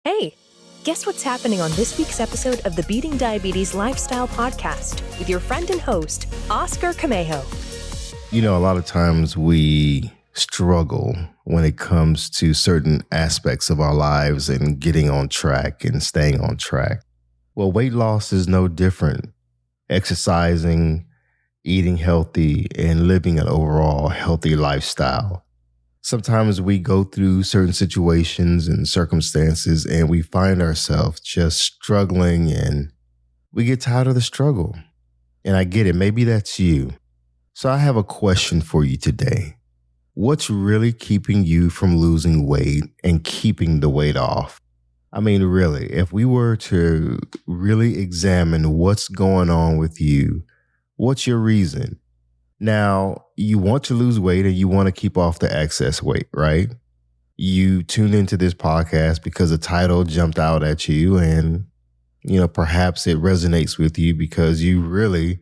Hey, guess what's happening on this week's episode of the Beating Diabetes Lifestyle Podcast with your friend and host, Oscar Camejo. You know, a lot of times we struggle when it comes to certain aspects of our lives and getting on track and staying on track. Well, weight loss is no different. Exercising, eating healthy, and living an overall healthy lifestyle. Sometimes we go through certain situations and circumstances and we find ourselves just struggling and we get tired of the struggle. And I get it. Maybe that's you. So I have a question for you today. What's really keeping you from losing weight and keeping the weight off? I mean, really, if we were to really examine what's going on with you, what's your reason? Now, you want to lose weight and you want to keep off the excess weight, right? You tuned into this podcast because the title jumped out at you and, perhaps it resonates with you because you really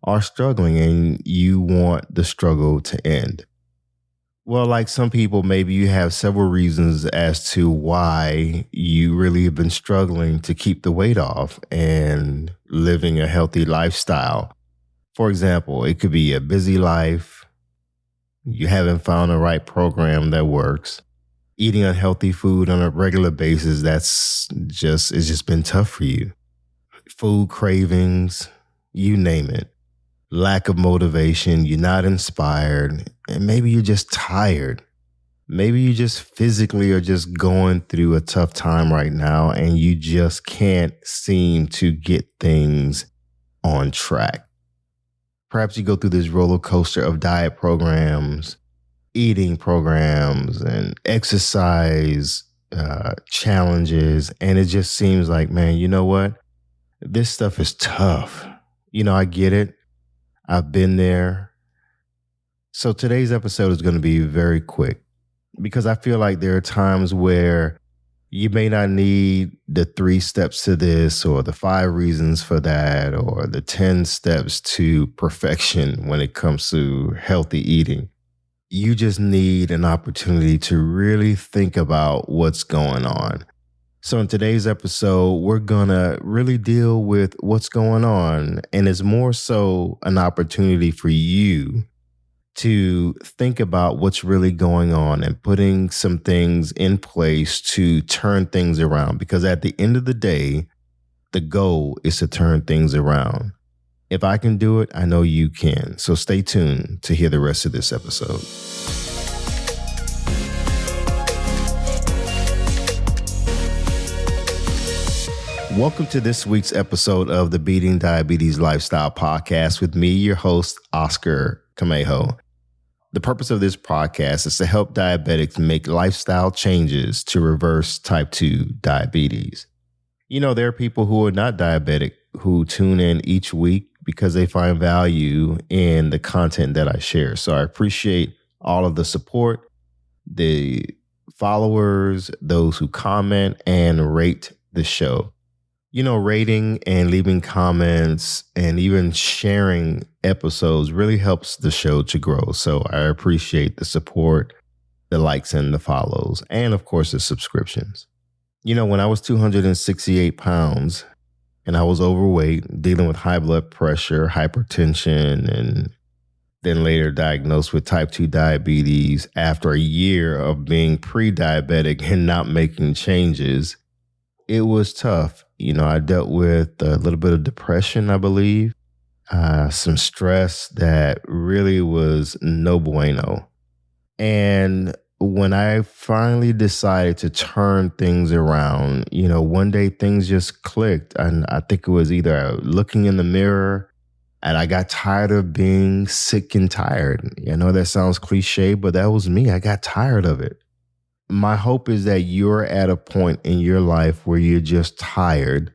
are struggling and you want the struggle to end. Well, like some people, maybe you have several reasons as to why you really have been struggling to keep the weight off and living a healthy lifestyle. For example, it could be a busy life. You haven't found the right program that works. Eating unhealthy food on a regular basis, it's just been tough for you. Food cravings, you name it. Lack of motivation, you're not inspired, and maybe you're just tired. Maybe you just physically are just going through a tough time right now and you just can't seem to get things on track. Perhaps you go through this roller coaster of diet programs, eating programs, and exercise challenges. And it just seems like, man, you know what? This stuff is tough. I get it. I've been there. So today's episode is going to be very quick because I feel like there are times where you may not need the 3 steps to this or the 5 reasons for that or the 10 steps to perfection when it comes to healthy eating. You just need an opportunity to really think about what's going on. So in today's episode, we're going to really deal with what's going on. And it's more so an opportunity for you to think about what's really going on and putting some things in place to turn things around. Because at the end of the day, the goal is to turn things around. If I can do it, I know you can. So stay tuned to hear the rest of this episode. Welcome to this week's episode of the Beating Diabetes Lifestyle Podcast with me, your host, Oscar Camejo. The purpose of this podcast is to help diabetics make lifestyle changes to reverse type 2 diabetes. There are people who are not diabetic who tune in each week because they find value in the content that I share. So I appreciate all of the support, the followers, those who comment and rate the show. Rating and leaving comments and even sharing episodes really helps the show to grow. So I appreciate the support, the likes and the follows, and of course the subscriptions. When I was 268 pounds and I was overweight, dealing with high blood pressure, hypertension, and then later diagnosed with type 2 diabetes after a year of being pre-diabetic and not making changes, it was tough. I dealt with a little bit of depression, I believe, some stress that really was no bueno. And when I finally decided to turn things around, one day things just clicked. And I think it was either looking in the mirror and I got tired of being sick and tired. I know that sounds cliche, but that was me. I got tired of it. My hope is that you're at a point in your life where you're just tired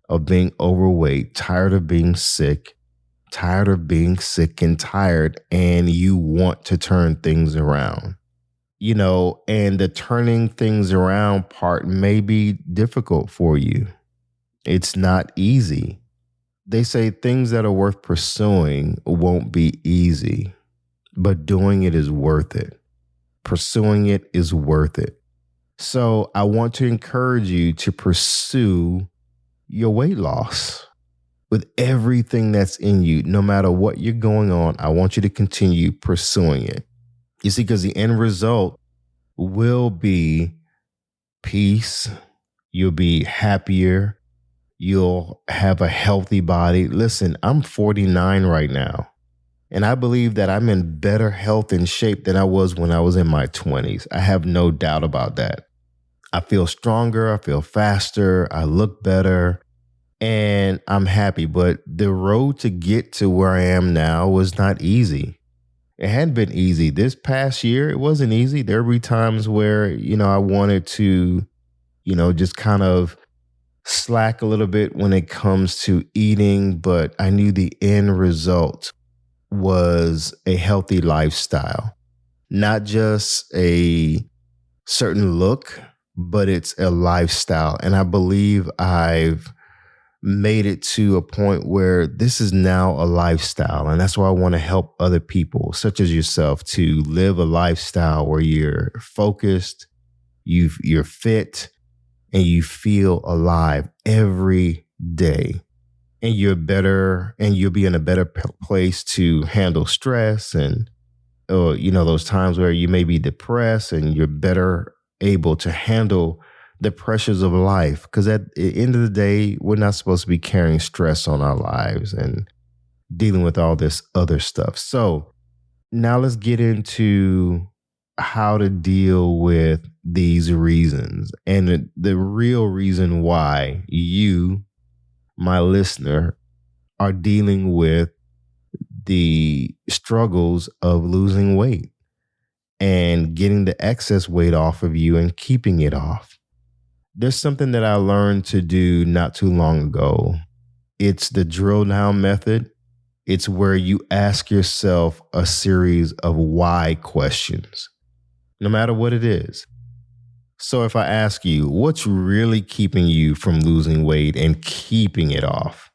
of being overweight, tired of being sick and tired, and you want to turn things around. And the turning things around part may be difficult for you. It's not easy. They say things that are worth pursuing won't be easy, but doing it is worth it. Pursuing it is worth it. So I want to encourage you to pursue your weight loss with everything that's in you. No matter what you're going on, I want you to continue pursuing it. You see, because the end result will be peace. You'll be happier. You'll have a healthy body. Listen, I'm 49 right now, and I believe that I'm in better health and shape than I was when I was in my 20s. I have no doubt about that. I feel stronger. I feel faster. I look better, and I'm happy. But the road to get to where I am now was not easy. It hadn't been easy. This past year, it wasn't easy. There were times where, I wanted to, just kind of slack a little bit when it comes to eating, but I knew the end result was a healthy lifestyle, not just a certain look, but it's a lifestyle. And I believe I've made it to a point where this is now a lifestyle. And that's why I want to help other people, such as yourself, to live a lifestyle where you're focused, you're fit, and you feel alive every day. And you're better, and you'll be in a better place to handle stress and, those times where you may be depressed, and you're better able to handle the pressures of life. Because at the end of the day, we're not supposed to be carrying stress on our lives and dealing with all this other stuff. So now let's get into how to deal with these reasons and the real reason why you, my listener, are dealing with the struggles of losing weight and getting the excess weight off of you and keeping it off. There's something that I learned to do not too long ago. It's the drill down method. It's where you ask yourself a series of why questions, no matter what it is. So if I ask you, what's really keeping you from losing weight and keeping it off?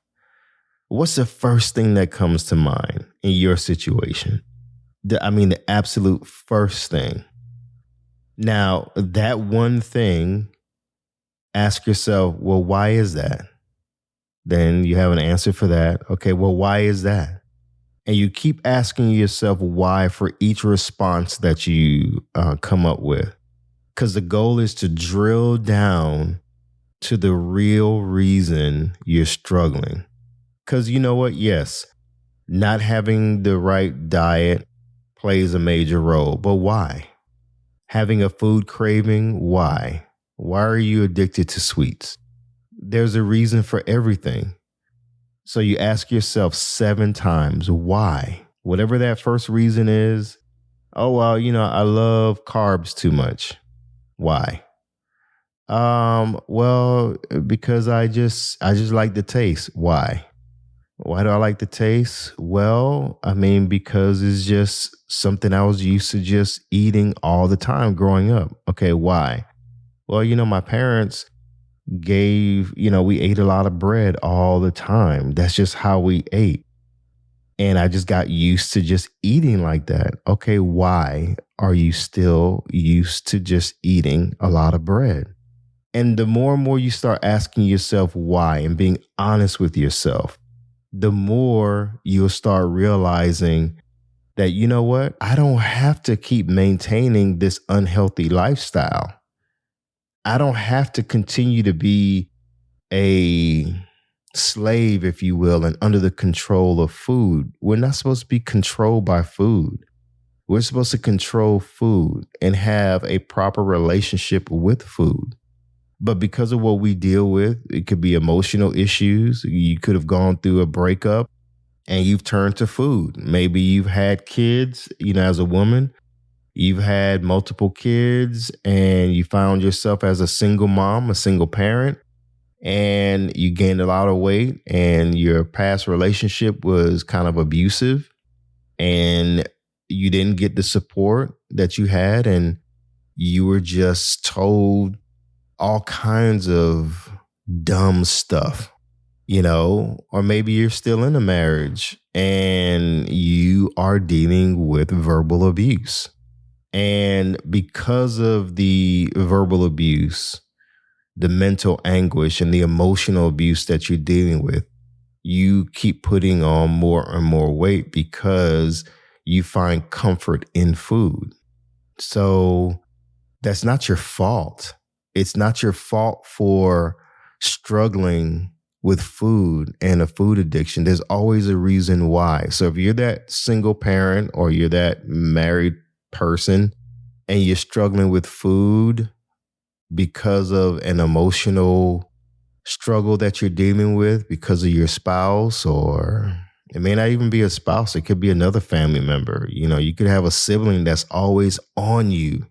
What's the first thing that comes to mind in your situation? The absolute first thing. Now, that one thing, ask yourself, well, why is that? Then you have an answer for that. Okay, well, why is that? And you keep asking yourself why for each response that you come up with. Because the goal is to drill down to the real reason you're struggling. Because you know what? Yes, not having the right diet plays a major role. But why? Having a food craving, why? Why are you addicted to sweets? There's a reason for everything. So you ask yourself 7 times, why? Whatever that first reason is. Oh, well, I love carbs too much. Why? Well, because I just like the taste. Why? Why do I like the taste? Well, because it's just something I was used to just eating all the time growing up. Okay, why? Well, my parents we ate a lot of bread all the time. That's just how we ate. And I just got used to just eating like that. Okay, why are you still used to just eating a lot of bread? And the more and more you start asking yourself why and being honest with yourself, the more you'll start realizing that, you know what? I don't have to keep maintaining this unhealthy lifestyle. I don't have to continue to be a slave, if you will, and under the control of food. We're not supposed to be controlled by food. We're supposed to control food and have a proper relationship with food. But because of what we deal with, it could be emotional issues. You could have gone through a breakup and you've turned to food. Maybe you've had kids, as a woman. You've had multiple kids and you found yourself as a single mom, a single parent, and you gained a lot of weight and your past relationship was kind of abusive and you didn't get the support that you had and you were just told all kinds of dumb stuff, or maybe you're still in a marriage and you are dealing with verbal abuse. And because of the verbal abuse, the mental anguish, and the emotional abuse that you're dealing with, you keep putting on more and more weight because you find comfort in food. So that's not your fault. It's not your fault for struggling with food and a food addiction. There's always a reason why. So if you're that single parent or you're that married person and you're struggling with food because of an emotional struggle that you're dealing with because of your spouse, or it may not even be a spouse, it could be another family member. You could have a sibling that's always on you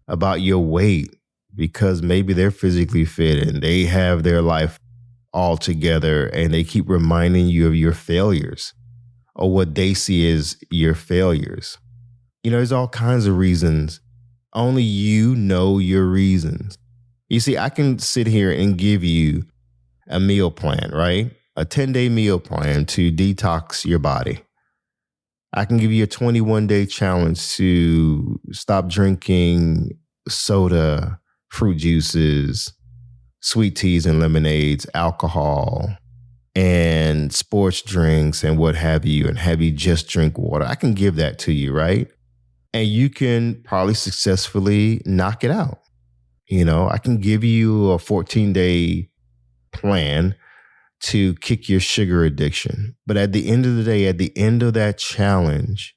about your weight because maybe they're physically fit and they have their life all together and they keep reminding you of your failures or what they see as your failures. There's all kinds of reasons. Only you know your reasons. You see, I can sit here and give you a meal plan, right? A 10-day meal plan to detox your body. I can give you a 21-day challenge to stop drinking soda, fruit juices, sweet teas and lemonades, alcohol, and sports drinks and what have you, and have you just drink water. I can give that to you, right? And you can probably successfully knock it out. I can give you a 14-day plan to kick your sugar addiction. But at the end of the day, at the end of that challenge,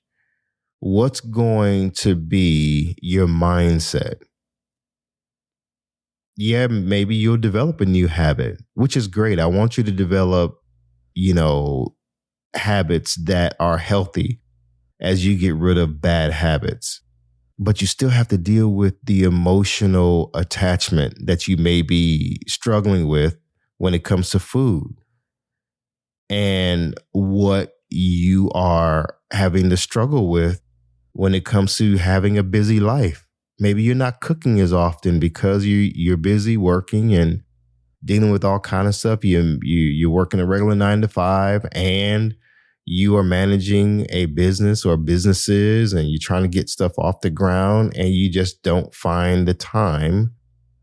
what's going to be your mindset? Yeah, maybe you'll develop a new habit, which is great. I want you to develop, habits that are healthy as you get rid of bad habits. But you still have to deal with the emotional attachment that you may be struggling with when it comes to food and what you are having to struggle with when it comes to having a busy life. Maybe you're not cooking as often because you're busy working and dealing with all kind of stuff. You're working a regular 9 to 5 and you are managing a business or businesses and you're trying to get stuff off the ground and you just don't find the time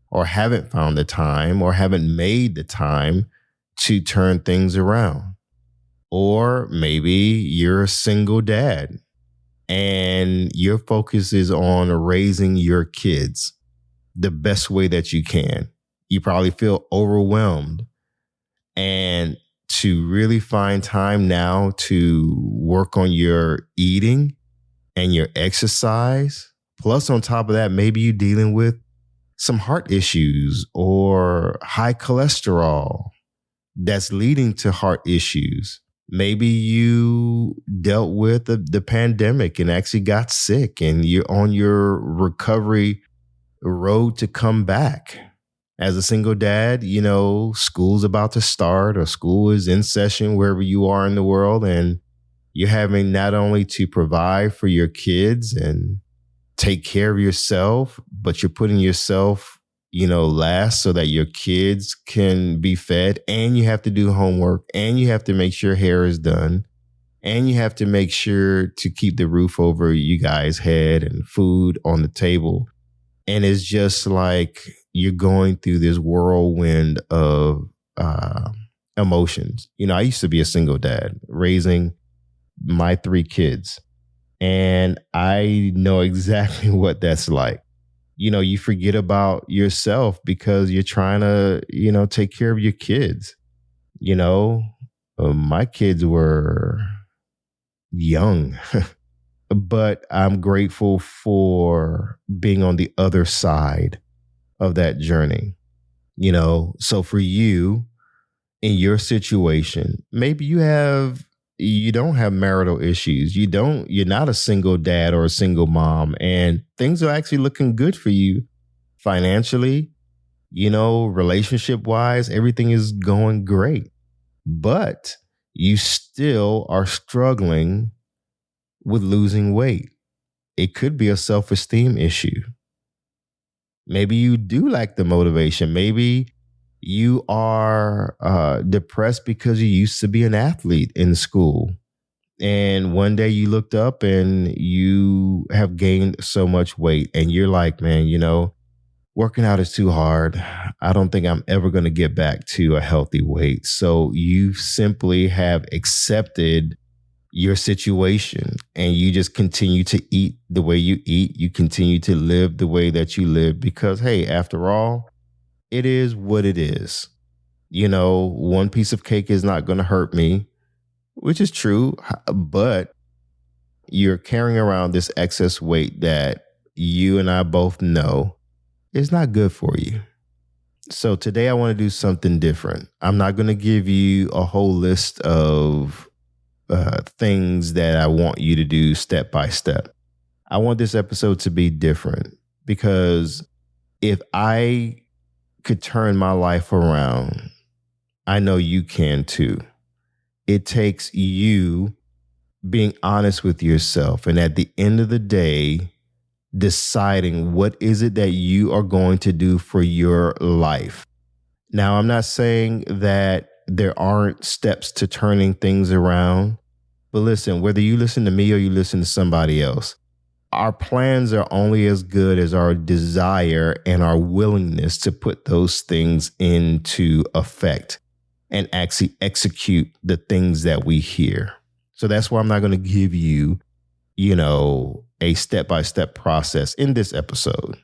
or haven't found the time or haven't made the time to turn things around. Or maybe you're a single dad and your focus is on raising your kids the best way that you can. You probably feel overwhelmed, and to really find time now to work on your eating and your exercise. Plus, on top of that, maybe you're dealing with some heart issues or high cholesterol that's leading to heart issues. Maybe you dealt with the pandemic and actually got sick and you're on your recovery road to come back. As a single dad, school's about to start or school is in session wherever you are in the world. And you're having not only to provide for your kids and take care of yourself, but you're putting yourself, last so that your kids can be fed, and you have to do homework, and you have to make sure hair is done, and you have to make sure to keep the roof over you guys' head and food on the table. And it's just like you're going through this whirlwind of emotions. I used to be a single dad raising my 3 kids, and I know exactly what that's like. You forget about yourself because you're trying to, take care of your kids. My kids were young, but I'm grateful for being on the other side of that journey. So for you, in your situation, maybe you don't have marital issues. You're not a single dad or a single mom, and things are actually looking good for you financially, relationship wise, everything is going great, but you still are struggling with losing weight. It could be a self-esteem issue. Maybe you do lack the motivation. Maybe you are depressed because you used to be an athlete in school And one day you looked up and you have gained so much weight and you're like, man, working out is too hard. I don't think I'm ever going to get back to a healthy weight. So you simply have accepted your situation and you just continue to eat the way you eat. You continue to live the way that you live because, hey, after all, it is what it is. One piece of cake is not going to hurt me, which is true, but you're carrying around this excess weight that you and I both know is not good for you. So today I want to do something different. I'm not going to give you a whole list of things that I want you to do step by step. I want this episode to be different because if I could turn my life around, I know you can too. It takes you being honest with yourself and at the end of the day, deciding what is it that you are going to do for your life. Now, I'm not saying that there aren't steps to turning things around, but listen, whether you listen to me or you listen to somebody else, our plans are only as good as our desire and our willingness to put those things into effect and actually execute the things that we hear. So that's why I'm not going to give you, a step-by-step process in this episode,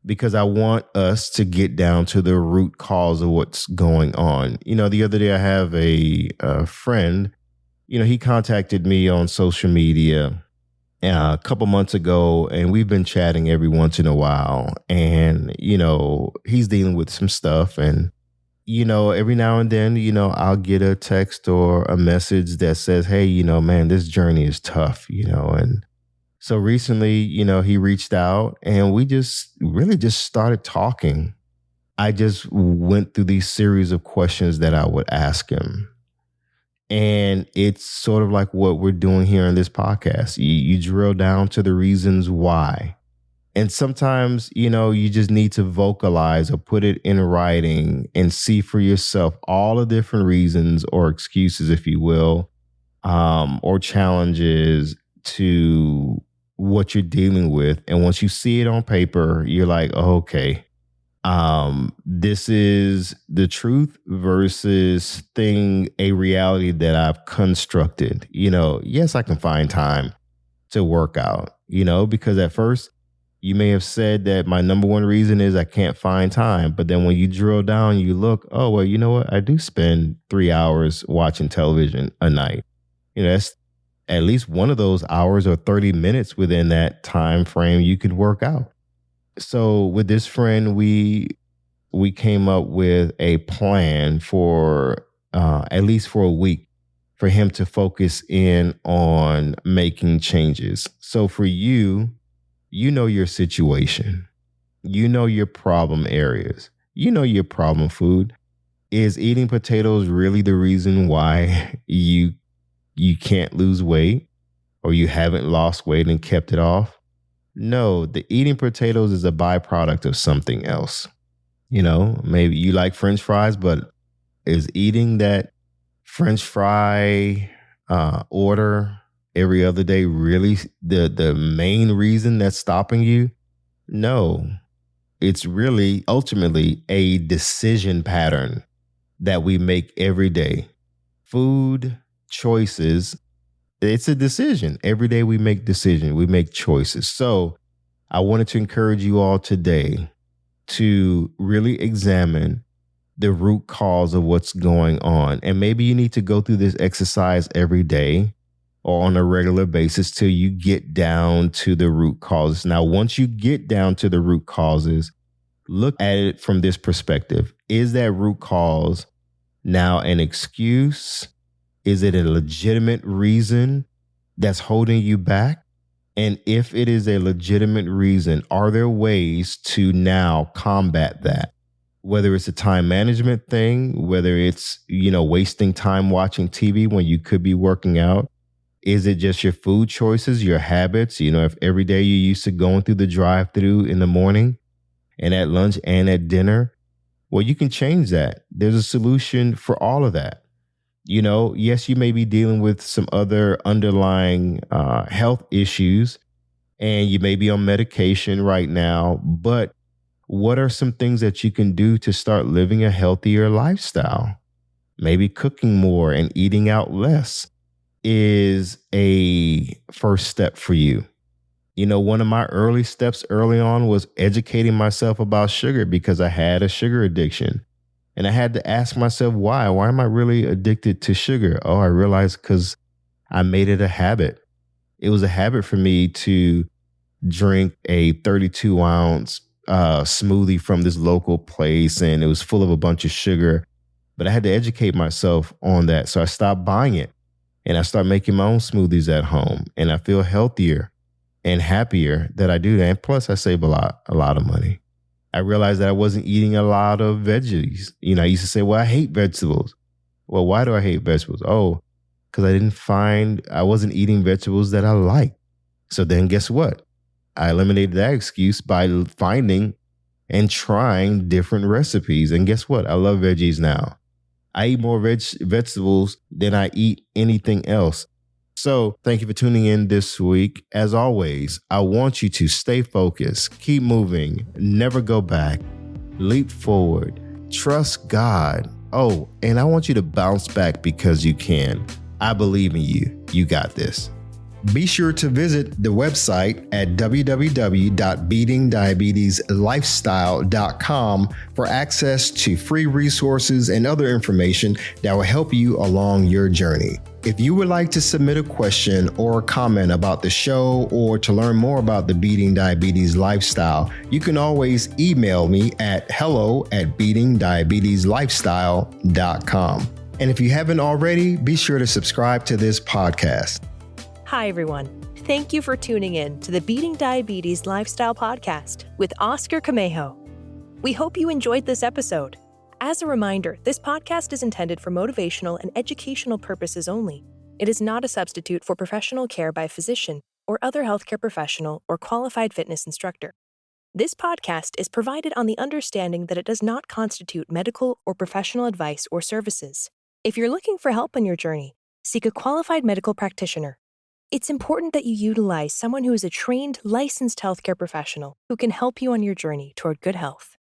because I want us to get down to the root cause of what's going on. The other day I have a friend, he contacted me on social media a couple months ago, and we've been chatting every once in a while. And, he's dealing with some stuff. And, every now and then, I'll get a text or a message that says, hey, man, this journey is tough, and so recently, he reached out and we just started talking. I just went through these series of questions that I would ask him. And it's sort of like what we're doing here on this podcast. You drill down to the reasons why. And sometimes, you just need to vocalize or put it in writing and see for yourself all the different reasons or excuses, if you will, or challenges to what you're dealing with. And once you see it on paper, you're like, oh, okay, this is the truth versus a reality that I've constructed. Yes, I can find time to work out, because at first you may have said that my number one reason is I can't find time. But then when you drill down, you look, oh, well, you know what? I do spend 3 hours watching television a night. That's at least one of those hours or 30 minutes within that time frame you could work out. So with this friend, we came up with a plan for at least for a week for him to focus in on making changes. So for you, your situation, your problem areas, your problem food. Is eating potatoes really the reason why you can't lose weight or you haven't lost weight and kept it off? No, the eating potatoes is a byproduct of something else. Maybe you like French fries, but is eating that French fry order every other day really the main reason that's stopping you? No, it's really ultimately a decision pattern that we make every day. Food choices, it's a decision. Every day we make decisions, we make choices. So I wanted to encourage you all today to really examine the root cause of what's going on. And maybe you need to go through this exercise every day or on a regular basis till you get down to the root causes. Now, once you get down to the root causes, look at it from this perspective. Is that root cause now an excuse? Is it a legitimate reason that's holding you back? And if it is a legitimate reason, are there ways to now combat that? Whether it's a time management thing, whether it's, wasting time watching TV when you could be working out. Is it just your food choices, your habits? If every day you're used to going through the drive-thru in the morning and at lunch and at dinner, well, you can change that. There's a solution for all of that. Yes, you may be dealing with some other underlying health issues and you may be on medication right now, but what are some things that you can do to start living a healthier lifestyle? Maybe cooking more and eating out less is a first step for you. One of my early steps early on was educating myself about sugar because I had a sugar addiction. And I had to ask myself, why? Why am I really addicted to sugar? Oh, I realized because I made it a habit. It was a habit for me to drink a 32-ounce smoothie from this local place, and it was full of a bunch of sugar. But I had to educate myself on that. So I stopped buying it and I started making my own smoothies at home. And I feel healthier and happier that I do that. And plus, I save a lot of money. I realized that I wasn't eating a lot of veggies. I used to say, well, I hate vegetables. Well, why do I hate vegetables? Oh, because I wasn't eating vegetables that I like. So then guess what? I eliminated that excuse by finding and trying different recipes. And guess what? I love veggies now. I eat more vegetables than I eat anything else. So thank you for tuning in this week. As always, I want you to stay focused, keep moving, never go back, leap forward, trust God. Oh, and I want you to bounce back because you can. I believe in you. You got this. Be sure to visit the website at www.beatingdiabetieslifestyle.com for access to free resources and other information that will help you along your journey. If you would like to submit a question or a comment about the show or to learn more about the Beating Diabetes Lifestyle, you can always email me at hello@beatingdiabetieslifestyle.com. And if you haven't already, be sure to subscribe to this podcast. Hi, everyone. Thank you for tuning in to the Beating Diabetes Lifestyle Podcast with Oscar Camejo. We hope you enjoyed this episode. As a reminder, this podcast is intended for motivational and educational purposes only. It is not a substitute for professional care by a physician or other healthcare professional or qualified fitness instructor. This podcast is provided on the understanding that it does not constitute medical or professional advice or services. If you're looking for help on your journey, seek a qualified medical practitioner. It's important that you utilize someone who is a trained, licensed healthcare professional who can help you on your journey toward good health.